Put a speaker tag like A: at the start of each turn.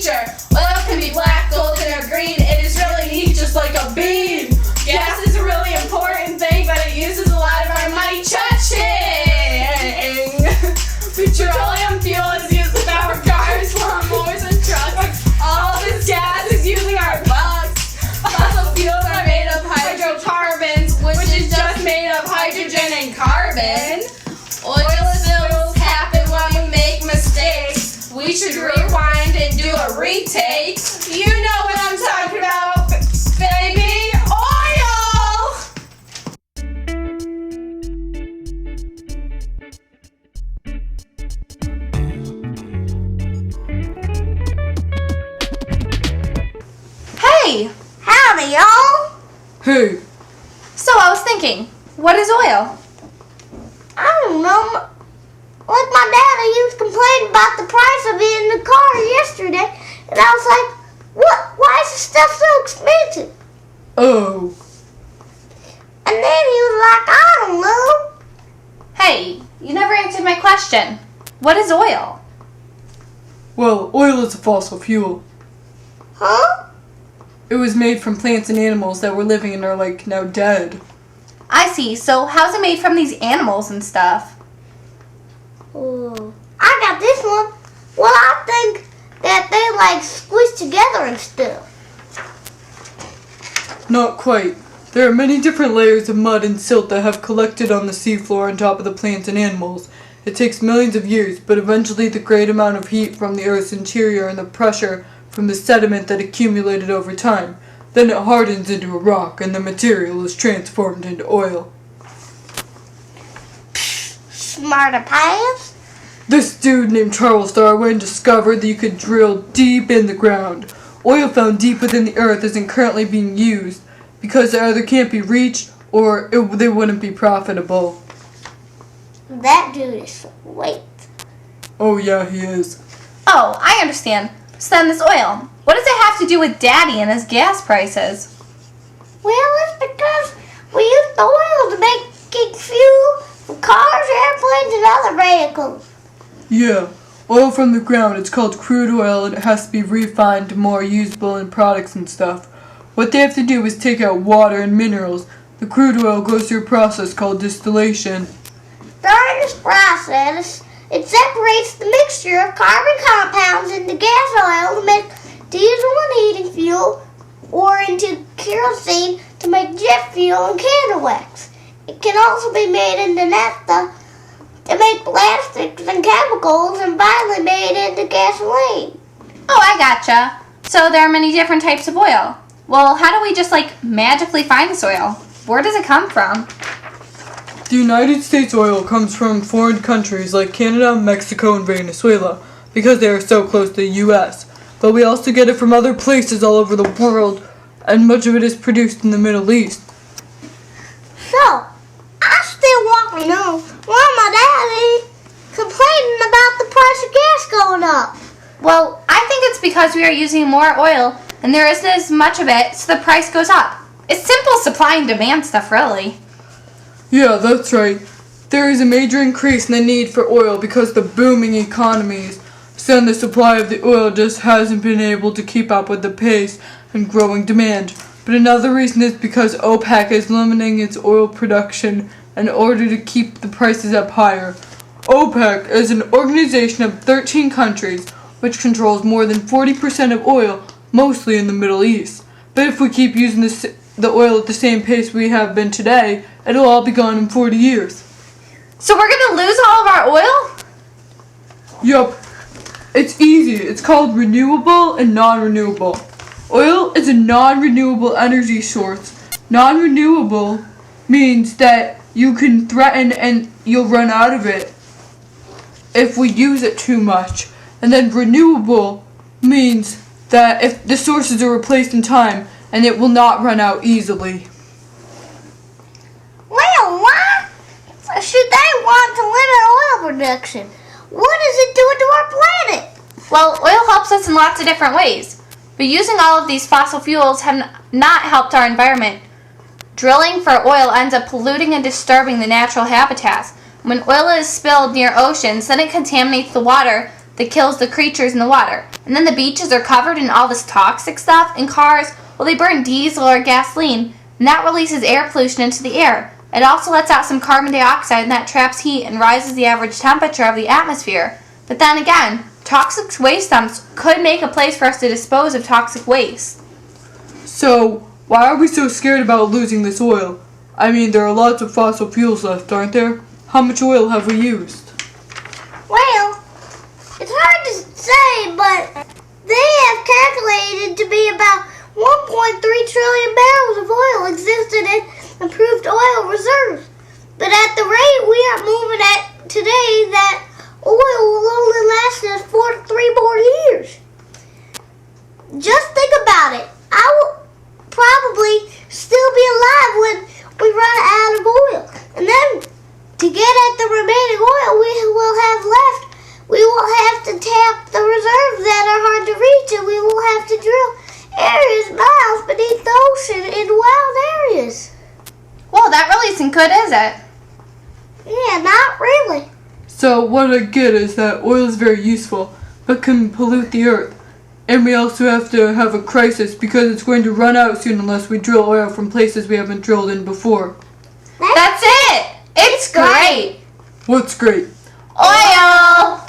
A: future. Oil can be black, golden, or green. It is really neat, just like a bean. Gas is a really important thing, but it uses a lot of our money. Cha-ching! Petroleum fuel is used to power cars, lawnmowers, and trucks. All this gas is using our bucks. Fossil fuels are made of hydrocarbons, which is just made of hydrogen and carbon. Oil spills happen when we make mistakes. We should rewind and do a retake. You know what I'm talking about, baby. Oil!
B: Hey!
C: Howdy, y'all.
D: Hey,
B: So I was thinking, what is oil?
C: I don't know. Like my dad, he was complaining about the price of it in the car yesterday, and I was like, "What? Why is this stuff so expensive?"
D: oh,
C: And then he was like, "I don't know."
B: Hey, you never answered my question. What is oil?
D: well, oil is a fossil fuel.
C: Huh?
D: It was made from plants and animals that were living and are now dead.
B: I see. So how's it made from these animals and stuff?
C: Oh, I got this one. Well, I think that they squish together and stuff.
D: Not quite. There are many different layers of mud and silt that have collected on the seafloor on top of the plants and animals. It takes millions of years, but eventually the great amount of heat from the Earth's interior and the pressure from the sediment that accumulated over time, then it hardens into a rock and the material is transformed into oil.
C: Smarter pass.
D: This dude named Charles Darwin discovered that you could drill deep in the ground. Oil found deep within the earth isn't currently being used because it either can't be reached or they wouldn't be profitable.
C: That dude is sweet.
D: Oh yeah, he is.
B: Oh, I understand. So then this oil, what does it have to do with Daddy and his gas prices?
C: Well, it's because we use the oil to make fuel for cars, airplanes, and other vehicles.
D: Yeah, oil from the ground, it's called crude oil and it has to be refined to more usable in products and stuff. What they have to do is take out water and minerals. The crude oil goes through a process called distillation.
C: During this process, it separates the mixture of carbon compounds into gas oil to make diesel and heating fuel, or into kerosene to make jet fuel and candle wax. It can also be made into naphtha to make plastics and chemicals, and finally made into gasoline.
B: Oh, I gotcha. So there are many different types of oil. Well, how do we just magically find this oil? Where does it come from?
D: The United States oil comes from foreign countries like Canada, Mexico, and Venezuela because they are so close to the U.S. But we also get it from other places all over the world, and much of it is produced in the Middle East.
C: So, I still want to know why my daddy complaining about the price of gas going up.
B: Well, I think it's because we are using more oil and there isn't as much of it, so the price goes up. It's simple supply and demand stuff, really.
D: Yeah, that's right. There is a major increase in the need for oil because the booming economies. So the supply of the oil just hasn't been able to keep up with the pace and growing demand. But another reason is because OPEC is limiting its oil production in order to keep the prices up higher. OPEC is an organization of 13 countries which controls more than 40% of oil, mostly in the Middle East. But if we keep using the oil at the same pace we have been today, it'll all be gone in 40 years.
B: So we're going to lose all of our oil?
D: Yup. It's easy. It's called renewable and non-renewable. Oil is a non-renewable energy source. Non-renewable means that you can threaten and you'll run out of it if we use it too much. And then renewable means that if the sources are replaced in time and it will not run out easily.
C: Well, why should they want to limit oil production? What is it doing to our planet?
B: Well, oil helps us in lots of different ways. But using all of these fossil fuels have not helped our environment. Drilling for oil ends up polluting and disturbing the natural habitats. When oil is spilled near oceans, then it contaminates the water, that kills the creatures in the water. And then the beaches are covered in all this toxic stuff, and cars, well, they burn diesel or gasoline, and that releases air pollution into the air. It also lets out some carbon dioxide, and that traps heat and rises the average temperature of the atmosphere. But then again, toxic waste dumps could make a place for us to dispose of toxic waste.
D: So, why are we so scared about losing this oil? I mean, there are lots of fossil fuels left, aren't there? How much oil have we used?
C: Well, it's hard to say, but they have calculated to be about 1.3 trillion barrels of oil existed in approved oil reserves. But at the rate we are moving at today, that oil will only last us 3 more years. Just think about it. I will probably still be alive when we run out of oil. And then, to get at the remaining oil we will have left, we will have to tap the reserves that are hard to reach, and we will have to drill areas miles beneath the ocean in wild areas.
B: Well, that really isn't good, is it?
C: Yeah, not really.
D: So, what I get is that oil is very useful, but can pollute the earth. And we also have to have a crisis because it's going to run out soon unless we drill oil from places we haven't drilled in before.
B: That's it! It's great!
D: What's great?
B: Oil!